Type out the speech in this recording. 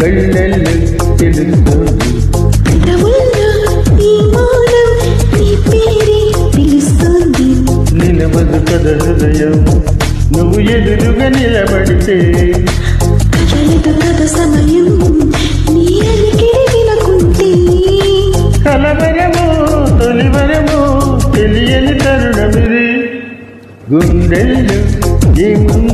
కళ్ళెళ్ళు తెలుస్తోంది నిలవదు కథ హృదయం నువ్వు ఎదురుగా నిలబడితే కలవరమో తొలివరమో తెలియని తరుణమిది గుండెళ్ళు ఏముంది